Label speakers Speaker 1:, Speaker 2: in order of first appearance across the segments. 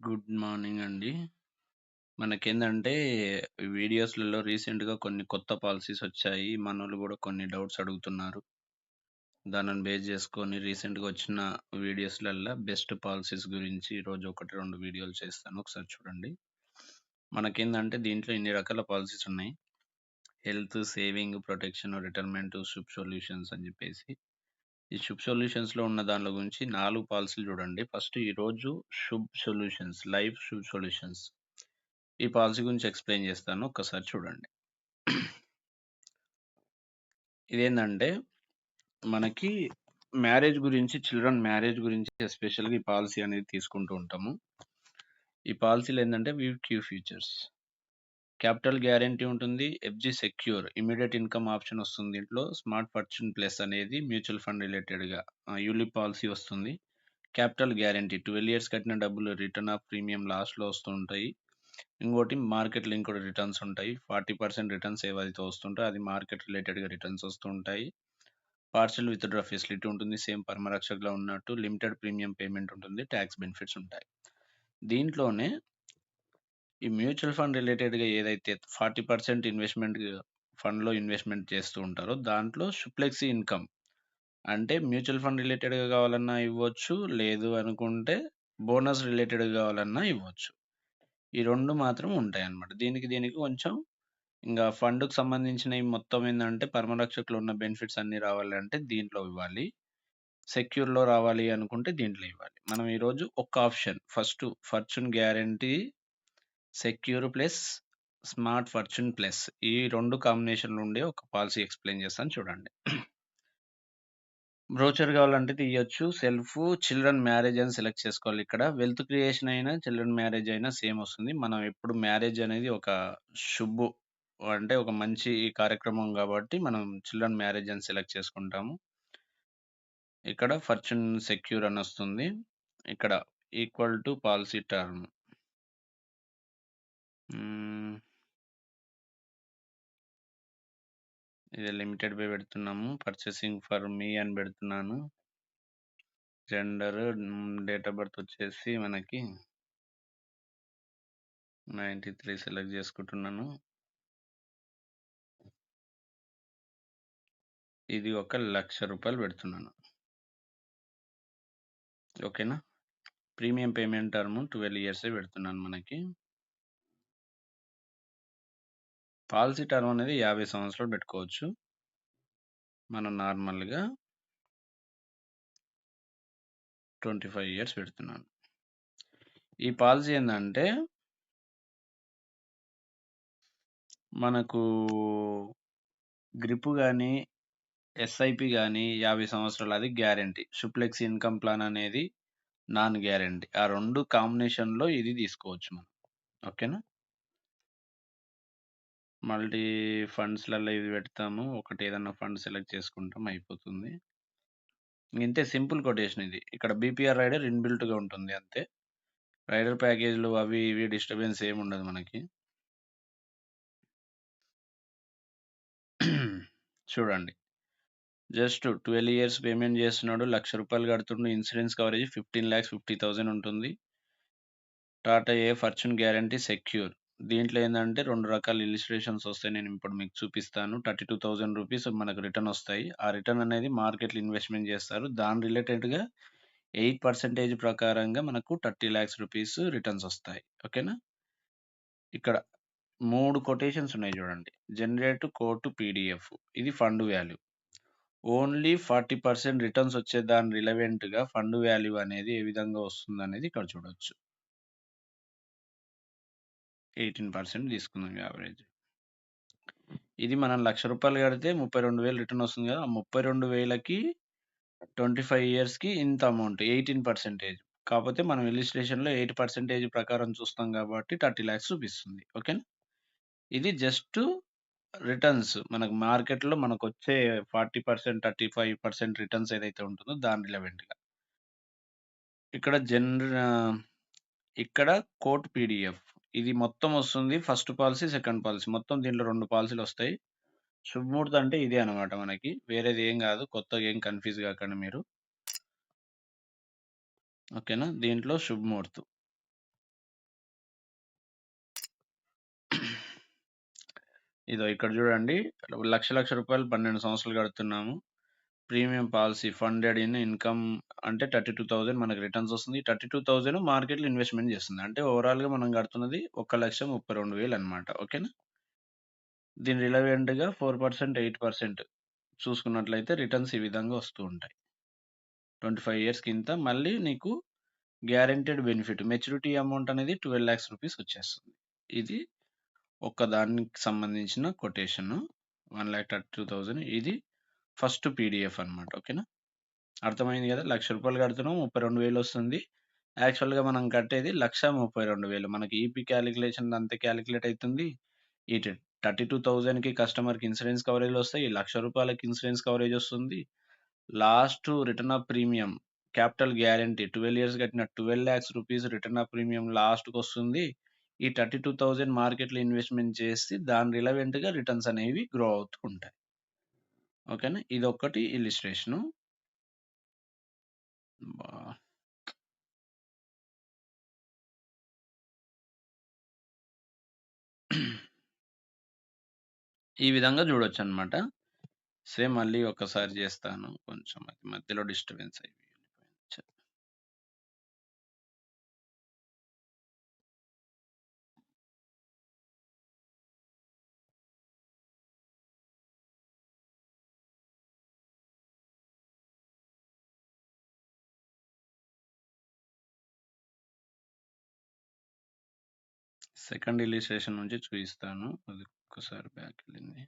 Speaker 1: Good morning అండి. మనకేందంటే వీడియోస్‌లలో రీసెంట్‌గా కొన్ని కొత్త పాలిసీస్ వచ్చాయి. మనోళ్ళు గూడా కొన్ని డౌట్స్ అడుగుతున్నారు. దానిని బేస్ జేసుకొని రీసెంట్‌గా వచ్చిన వీడియోస్‌లల్లా బెస్ట్ పాలిసీస్ గురించి ఈరోజు 1, 2 వీడియోలు చేస్తాను. ఒకసారి చూడండి. మనకేందంటే దీంట్లో ఇన్ని రకాల పాలిసీస్ ఉన్నాయి. Health, saving, protection, retirement, Shubh solutions అని జెప్పేసి. ఈ శుభ్ సొల్యూషన్స్‌లో ఉన్న దాంట్లో గురించి 4 పాలిసీలు చూడండి. ఫస్ట్ ఈరోజు Shubh solutions, life Shubh solutions. ఈ పాలిసీ గురించి ఎక్స్‌ప్లెయిన్ చేస్తాను. ఒక్కసారి చూడండి. ఇదేందంటే మనకి చిల్డ్రన్ మ్యారేజ్ గురించి ఎస్పెషల్‌గా ఈ పాలిసీ అనేది తీసుకుంటూ ఉంటాము. ఈ పాలిసీలో ఏందంటే క్యూ ఫీచర్స్. క్యాపిటల్ గ్యారంటీ ఉంటుంది. FG secure immediate income option వస్తుంది దీంట్లో. స్మార్ట్ ఫార్చ్యూన్ ప్లస్ అనేది మ్యూచువల్ ఫండ్ రిలేటెడ్‌గా యూలిప్ పాలిసీ వస్తుంది. క్యాపిటల్ గ్యారంటీ 12 ఇయర్స్ కట్టిన డబ్బులు రిటర్న్ ఆఫ్ ప్రీమియం లాస్ట్‌లో వస్తూ ఉంటాయి. ఇంకోటి మార్కెట్ లింక్డ్ రిటర్న్స్ ఉంటాయి. 40% రిటర్న్స్ ఏవైతే వస్తుంటాయో అది మార్కెట్ రిలేటెడ్‌గా రిటర్న్స్ వస్తూ ఉంటాయి. పార్షియల్ విత్‌డ్రా ఫెసిలిటీ ఉంటుంది. సేమ్ పరమరక్షకలో ఉన్నట్టు లిమిటెడ్ ప్రీమియం పేమెంట్ ఉంటుంది. టాక్స్ బెనిఫిట్స్ ఉంటాయి. దీంట్లోనే ఈ మ్యూచువల్ ఫండ్ రిలేటెడ్‌గా ఏదైతే 40% ఫండ్‌లో ఇన్వెస్ట్‌మెంట్ చేస్తూ ఉంటారో దాంట్లో షుప్లెక్సీ ఇన్‌కమ్ అంటే మ్యూచువల్ ఫండ్ రిలేటెడ్‌గా కావాలన్నా ఇవ్వచ్చు. లేదు అనుకుంటే బోనస్ రిలేటెడ్‌గా కావాలన్నా ఇవ్వచ్చు. ఈ 2 మాత్రం ఉంటాయన్నమాట. దీనికి కొంచెం ఫండ్‌కి సంబంధించినయి మొత్తం ఏందంటే, పరమరక్షకులో ఉన్న బెనిఫిట్స్ అన్నీ రావాలంటే దీంట్లో ఇవ్వాలి. సెక్యూర్‌లో రావాలి అనుకుంటే దీంట్లో ఇవ్వాలి. మనం ఈరోజు ఒక option first fortune guarantee, secure plus smart fortune plus ఈ 2 కాంబినేషన్‌లో ఉండే ఒక పాలిసీ ఎక్స్‌ప్లెయిన్ చేస్తాను చూడండి. బ్రోచర్ కావాలంటే తీయొచ్చు. చిల్డ్రన్ మ్యారేజ్ అని సెలెక్ట్ చేసుకోవాలి ఇక్కడ. వెల్త్ క్రియేషన్ అయినా, చిల్డ్రన్ మ్యారేజ్ అయినా సేమ్ వస్తుంది. మనం ఎప్పుడు మ్యారేజ్ అనేది ఒక శుభు అంటే ఒక మంచి కార్యక్రమం గాబట్టి, మనం చిల్డ్రన్ మ్యారేజ్ అని సెలెక్ట్ చేసుకుంటాము. ఇక్కడ ఫార్చ్యూన్ సెక్యూర్ అనొస్తుంది. ఇక్కడ ఈక్వల్ టు పాలిసీ టర్మ్. హ్మ్. ఇది లిమిటెడ్ బై పెడుతున్నాము. పర్చేసింగ్ ఫర్ మీ అని పెడుతున్నాను. జెండర్ డేట్ ఆఫ్ బర్త్ వచ్చేసి మనకి 93 సెలెక్ట్ చేసుకుంటున్నాను. ఇది ఒక రూ. 1,00,000 పెడుతున్నాను. ఓకేనా? ప్రీమియం పేమెంట్ టర్మ్ 12 ఇయర్సే పెడుతున్నాను మనకి. పాలిసీ టర్మ్ అనేది 50 సంవత్సరాలు పెట్టుకోవచ్చు. మనం నార్మల్‌గా 25 ఇయర్స్ పెడుతున్నాను. ఈ పాలిసీ ఏందంటే మనకు గ్రిప్ గాని, ఎస్ఐపి గాని 50 సంవత్సరాలు అది గ్యారంటీ. షుప్లెక్స్ ఇన్‌కమ్ ప్లాన్ అనేది నాన్ గ్యారంటీ. ఆ 2 కాంబినేషన్‌లో ఇది తీసుకోవచ్చు మనం. ఓకేనా? మల్టీ ఫండ్స్‌లలో ఇది పెడతాము. ఒకటి ఏదన్నా ఫండ్ సెలెక్ట్ చేసుకుంటాం అయిపోతుంది. ఇంతే సింపుల్ కొటేషన్ ఇది. ఇక్కడ బీపీఆర్ రైడర్ ఇన్‌బిల్ట్‌గా ఉంటుంది అంతే. రైడర్ ప్యాకేజ్‌లు అవి ఇవి డిస్టర్బెన్స్ ఏముండదు మనకి. చూడండి. జస్ట్ 12 ఇయర్స్ పేమెంట్ చేస్తున్నాడు. రూ. 1,00,000 కడుతుండు. ఇన్సూరెన్స్ కవరేజ్ 15,50,000 ఉంటుంది. Tata fortune guarantee secure. దీంట్లో ఏందంటే 2 రకాల ఇలిస్ట్రేషన్స్ వస్తాయి. నేను ఇప్పుడు మీకు చూపిస్తాను. రూ. 32,000 మనకు రిటర్న్ వస్తాయి. ఆ రిటర్న్ అనేది మార్కెట్‌లో ఇన్వెస్ట్‌మెంట్ చేస్తారు. దాని రిలేటెడ్‌గా 8% ప్రకారంగా మనకు రూ. 30,00,000 రిటర్న్స్ వస్తాయి. ఓకేనా? ఇక్కడ 3 కొటేషన్స్ ఉన్నాయి చూడండి. జనరేట్ కోడ్ టు పీడీఎఫ్ ఇది ఫండ్ వాల్యూ. ఓన్లీ 40% రిటర్న్స్ వచ్చే దాని రిలవెంట్‌గా ఫండ్ వాల్యూ అనేది ఏ విధంగా వస్తుందనేది ఇక్కడ చూడొచ్చు. 18% తీసుకుందాం యావరేజ్. ఇది మనం రూ. 1,00,000 కడితే 32,000 రిటర్న్ వస్తుంది కదా! ఆ 32,000కి 25 ఇయర్స్‌కి ఇంత అమౌంట్ 18%. కాపోతే మనం ఇలిస్ట్రేషన్‌లో 8% ప్రకారం చూస్తాం కాబట్టి 30,00,000 చూపిస్తుంది. ఓకేనా? ఇది జస్ట్ రిటర్న్స్ మనకు మార్కెట్‌లో మనకొచ్చే 40%, 35% రిటర్న్స్ ఏదైతే ఉంటుందో దాని రిలవెంట్‌గా. ఇక్కడ ఇక్కడ కోట్ పీడీఎఫ్. ఇది మొత్తం వస్తుంది. First policy, second policy. మొత్తం దీంట్లో 2 పాలిసీలొస్తాయి. శుభముహూర్త్ అంటే ఇదే అనమాట మనకి. వేరేది ఏం గాదు. కొత్తగా ఏం కన్‌ఫ్యూజ్ గాకండి మీరు. ఓకేనా? దీంట్లో శుభముహూర్త్. ఇదో ఇక్కడ చూడండి. లక్ష రూపాయలు 12 సంవత్సరాలు కడుతున్నాము. Premium policy funded in income అంటే 32,000 మనకు రిటర్న్స్ వస్తుంది. 32,000 మార్కెట్‌లో ఇన్వెస్ట్‌మెంట్ చేస్తుంది. అంటే ఓవరాల్‌గా మనం కడుతున్నది 1,32,000 అన్నమాట. ఓకేనా? దీని రిలవెంట్‌గా 4%, 8% చూసుకున్నట్లయితే రిటర్న్స్ ఈ విధంగా వస్తూ ఉంటాయి. 25 ఇయర్స్‌కి ఇంత. మళ్ళీ నీకు గ్యారంటీడ్ బెనిఫిట్ మెచ్యూరిటీ అమౌంట్ అనేది 12,00,000 రూపీస్ వచ్చేస్తుంది. ఇది ఒక్క దానికి సంబంధించిన కొటేషను. 1,32,000 ఇది ఫస్ట్ పీడిఎఫ్ అన్నమాట. ఓకేనా? అర్థమైంది గదా! రూ. 1,00,000 కడుతున్నాం. 32,000 వస్తుంది. యాక్చువల్‌గా మనం కట్టేది 1,32,000 మనకి ఈపీ కాలిక్యులేషన్ అంతా కాలిక్యులేట్ అయితుంది. ఈ 32,000కి కస్టమర్‌కి ఇన్సూరెన్స్ కవరేజ్‌లొస్తాయి. రూ. 1,00,000కి ఇన్సూరెన్స్ కవరేజ్ వస్తుంది. Last return of premium capital guarantee 12 years కట్టిన 12,00,000 రూపీస్ రిటర్న్ ఆఫ్ ప్రీమియం లాస్ట్‌కొస్తుంది. ఈ 32,000 మార్కెట్‌లో ఇన్వెస్ట్‌మెంట్ చేసి దాని రిలవెంట్‌గా రిటర్న్స్ అనేవి గ్రో అవుతూ ఉంటాయి. ఓకేనా? ఇదొక్కటి ఇల్లిస్ట్రేషను. బా ఈ విధంగా చూడొచ్చనమాట. సేమ్ మళ్ళీ ఒక్కసారి చేస్తాను. కొంచెం అది మధ్యలో డిస్టర్బెన్స్ అయిపోయింది. సెకండ్ ఇల్లిస్ట్రేషన్ నుంచి చూయిస్తాను. అది ఒక్కసారి బ్యాకెళ్ళింది.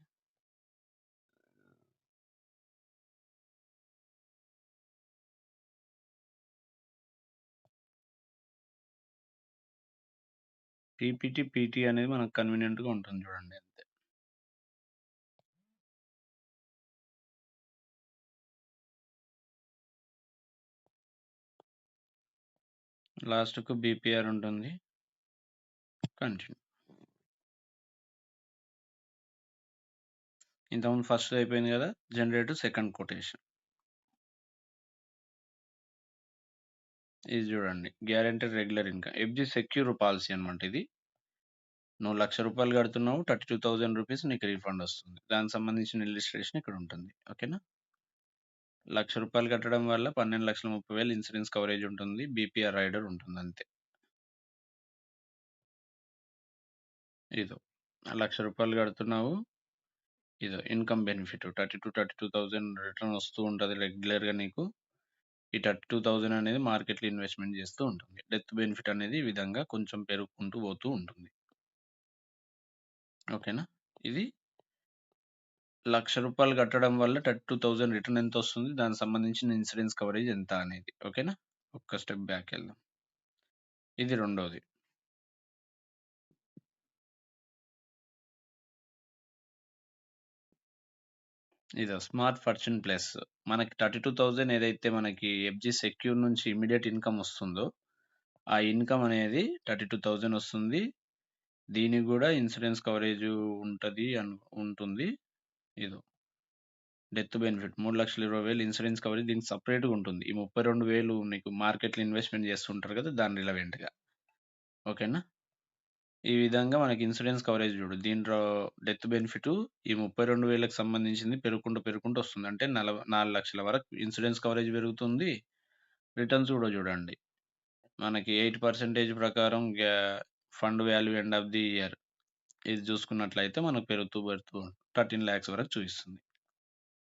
Speaker 1: పీపీటీ, పీటీ అనేది మనకు కన్వీనియంట్‌గా ఉంటుంది చూడండి అంతే. లాస్ట్‌కు బీపీఆర్ ఉంటుంది. కంటిన్యూ. ఇంతకుముందు ఫస్ట్‌ది అయిపోయింది గదా! Generate second quotation. ఇది చూడండి. Guaranteed regular income. FG secure policy అన్నమాట ఇది. నువ్వు రూ. 1,00,000 కడుతున్నావు. 32,000 రూపీస్ నీకు రీఫండ్ వస్తుంది. దానికి సంబంధించిన ఇల్లిస్ట్రేషన్ ఇక్కడ ఉంటుంది. ఓకేనా? రూ. 1,00,000 కట్టడం వల్ల 12,30,000 ఇన్సూరెన్స్ కవరేజ్ ఉంటుంది. బీపీఆర్ రైడర్ ఉంటుంది అంతే. ఇదో రూ. 1,00,000 కడుతున్నావు. ఇదో ఇన్‌కమ్ బెనిఫిట్ 32,000 రిటర్న్ వస్తూ ఉంటది రెగ్యులర్‌గా నీకు. ఈ 32,000 అనేది మార్కెట్‌లో ఇన్వెస్ట్‌మెంట్ చేస్తూ ఉంటుంది. డెత్ బెనిఫిట్ అనేది ఈ విధంగా కొంచెం పెరుగుకుంటూ పోతూ ఉంటుంది. ఓకేనా? ఇది రూ. 1,00,000 కట్టడం వల్ల 32,000 రిటర్న్ ఎంతొస్తుంది? దానికి సంబంధించిన ఇన్సూరెన్స్ కవరేజ్ ఎంత అనేది. ఓకేనా? ఒక్క స్టెప్ బ్యాకెళ్దాం. ఇది రెండోది. ఇదో స్మార్ట్ ఫార్చ్యూన్ ప్లస్. మనకి 32,000 ఏదైతే మనకి ఎఫ్‌జీ సెక్యూర్ నుంచి ఇమ్మీడియేట్ ఇన్‌కమ్ వస్తుందో, ఆ ఇన్‌కమ్ అనేది 32,000 వస్తుంది. దీనికి గూడా ఇన్సూరెన్స్ కవరేజ్ ఉంటది ఉంటుంది. ఇదో డెత్ బెనిఫిట్ 3,20,000 ఇన్సూరెన్స్ కవరేజ్ దీనికి సెపరేట్‌గా ఉంటుంది. ఈ 32,000 నీకు మార్కెట్‌లో ఇన్వెస్ట్‌మెంట్ చేస్తుంటారు కదా! దాని రిలవెంట్‌గా. ఓకేనా? ఈ విధంగా మనకి ఇన్సూరెన్స్ కవరేజ్ చూడు. దీంట్లో డెత్ బెనిఫిట్ ఈ 32,000కి సంబంధించింది పెరుగుకుంటూ వస్తుంది. అంటే 4,00,000 వరకు ఇన్సూరెన్స్ కవరేజ్ పెరుగుతుంది. రిటర్న్స్ కూడా చూడండి. మనకి 8% ప్రకారం fund value end of the year ఇది చూసుకున్నట్లయితే మనకు పెరుగుతూ 13,00,000 వరకు చూపిస్తుంది.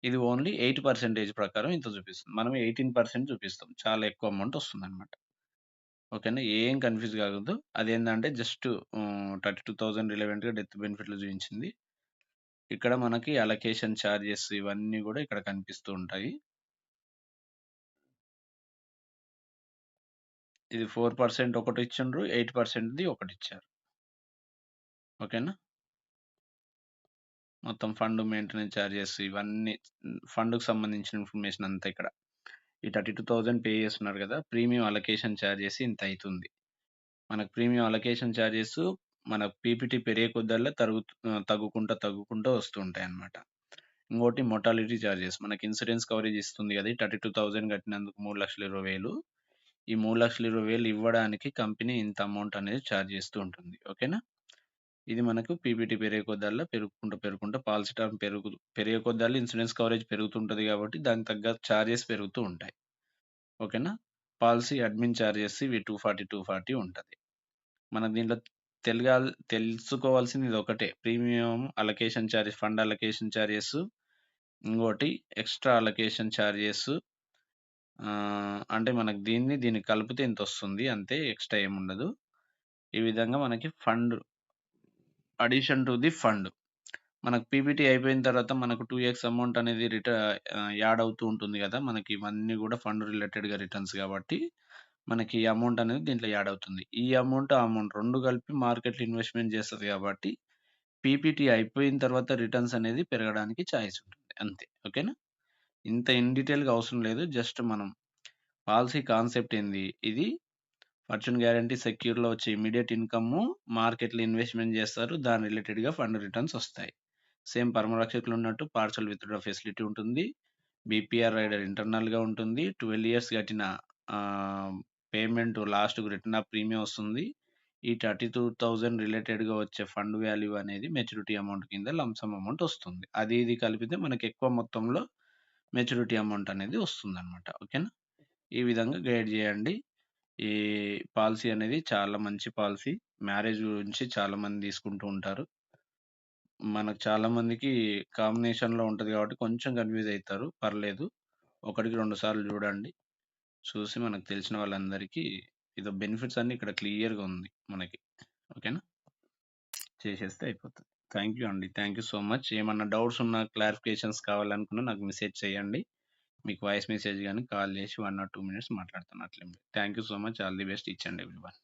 Speaker 1: ఇది ఓన్లీ 8% ప్రకారం ఇంత చూపిస్తుంది. మనం 18% చూపిస్తాం. చాలా ఎక్కువ అమౌంట్ వస్తుందన్నమాట. ఓకేనా? ఏం కన్‌ఫ్యూజ్ కావద్దు. అదేందంటే జస్ట్ 32,000 రిలవెంట్‌గా డెత్ బెనిఫిట్‌లు చూయించింది. ఇక్కడ మనకి అలొకేషన్ చార్జెస్ ఇవన్నీ గూడా ఇక్కడ కనిపిస్తూ ఉంటాయి. ఇది 4% ఒకటిచ్చిండ్రు. 8%ది ఒకటిచ్చారు. ఓకేనా? మొత్తం ఫండ్ మెయింటెనెన్స్ చార్జెస్ ఇవన్నీ ఫండ్‌కి సంబంధించిన ఇన్ఫర్మేషన్ అంతా ఇక్కడ. ఈ 32,000 పే చేస్తున్నారు గదా! ప్రీమియం అలొకేషన్ చార్జెస్ ఇంత అయితుంది. మనకు ప్రీమియం అలొకేషన్ చార్జెస్ మన పీపీటీ పెరిగే కొద్దల్లా తగ్గుకుంటా వస్తూ ఉంటాయన్నమాట. ఇంకోటి మొర్టాలిటీ చార్జెస్ మనకి ఇన్సూరెన్స్ కవరేజ్ ఇస్తుంది గదా! ఈ 32,000 కట్టినందుకు 3,20,000 ఈ 3,20,000 ఇవ్వడానికి కంపెనీ ఇంత అమౌంట్ అనేది చార్జ్ చేస్తూ ఉంటుంది. ఓకేనా? ఇది మనకు పీపీటీ పెరిగే కొద్దల్లా పెరుగుకుంటూ పాలసీ టర్మ్ పెరిగే కొద్దల్లా ఇన్సూరెన్స్ కవరేజ్ పెరుగుతుంటది కాబట్టి దానికి తగ్గ చార్జెస్ పెరుగుతూ ఉంటాయి. ఓకేనా? పాలసీ అడ్మిన్ చార్జెస్ ఇవి 240 ఉంటది. మనకు దీంట్లో తెలుసుకోవాల్సింది ఇదొకటే. Premium allocation charges, fund allocation charges, ఇంకోటి ఎక్స్‌ట్రా అలొకేషన్ చార్జెస్. అంటే మనకు దీన్ని కలిపితే ఇంతొస్తుంది అంతే. ఎక్స్‌ట్రా ఏముండదు. ఈ విధంగా మనకి అడిషన్ టు ది ఫండ్. మనకు పీపీటీ అయిపోయిన తర్వాత మనకు 2x అమౌంట్ అనేది యాడ్ అవుతూ ఉంటుంది గదా! మనకి ఇవన్నీ గూడా ఫండ్ రిలేటెడ్‌గా రిటర్న్స్ గాబట్టి, మనకి ఈ అమౌంట్ అనేది దీంట్లో యాడ్ అవుతుంది. ఈ అమౌంట్, ఆ అమౌంట్ 2 కలిపి మార్కెట్‌లో ఇన్వెస్ట్‌మెంట్ చేస్తది గాబట్టి, పీపీటీ అయిపోయిన తర్వాత రిటర్న్స్ అనేది పెరగడానికి ఛాయిస్ ఉంటుంది. అంతే. ఓకేనా? ఇంత ఇన్ డీటెయిల్‌గా అవసరం లేదు. జస్ట్ మనం పాలసీ కాన్సెప్ట్ ఏంది? ఇది ఫార్చ్యూన్ గ్యారంటీ సెక్యూర్‌లో వచ్చే ఇమ్మీడియేట్ ఇన్‌కమ్ము మార్కెట్‌లో ఇన్వెస్ట్‌మెంట్ జేస్తారు. దాని రిలేటెడ్‌గా ఫండ్ రిటర్న్స్ ఒస్తాయి. సేమ్ పరమరక్షకులు ఉన్నట్టు పార్షియల్ విత్‌డ్రా ఫెసిలిటీ ఉంటుంది. బీపీఆర్ రైడర్ ఇంటర్నల్‌గా ఉంటుంది. 12 ఇయర్స్ కట్టిన ఆహ్, పేమెంట్ లాస్ట్‌కి రిటర్న్ ఆఫ్ ప్రీమియం వస్తుంది. ఈ 32,000 రిలేటెడ్‌గా వచ్చే ఫండ్ వాల్యూ అనేది మెచ్యూరిటీ అమౌంట్ కింద లంప్ సమ్ అమౌంట్ వస్తుంది. అది ఇది కలిపితే మనకి ఎక్కువ మొత్తంలో మెచ్యూరిటీ అమౌంట్ అనేది వస్తుందన్నమాట. ఓకేనా? ఈ విధంగా గైడ్ జేయండి. ఈ పాలసీ అనేది చాలా మంచి పాలసీ. మ్యారేజ్ గురించి చాలామంది తీసుకుంటూ ఉంటారు. మనకు చాలా మందికి కాంబినేషన్‌లో ఉంటది కాబట్టి కొంచెం కన్‌ఫ్యూజ్ అయితారు. పర్లేదు. ఒకటికి 2 సార్లు చూడండి. చూసి మనకు తెలిసిన వాళ్ళందరికీ ఇదో బెనిఫిట్స్ అన్నీ ఇక్కడ క్లియర్‌గా ఉంది మనకి. ఓకేనా? చేసేస్తే అయిపోతది. థాంక్ యూ అండి. Thank you so much. ఏమన్నా డౌట్స్ ఉన్నా, క్లారిఫికేషన్స్ కావాలనుకున్నా నాకు మెసేజ్ చేయండి. మీకు వాయిస్ మెసేజ్ గాని, కాల్ చేసి 1 ఆర్ 2 మినిట్స్ మాట్లాడతాను అట్లేం లేదు. Thank you so much. All the best each and everyone.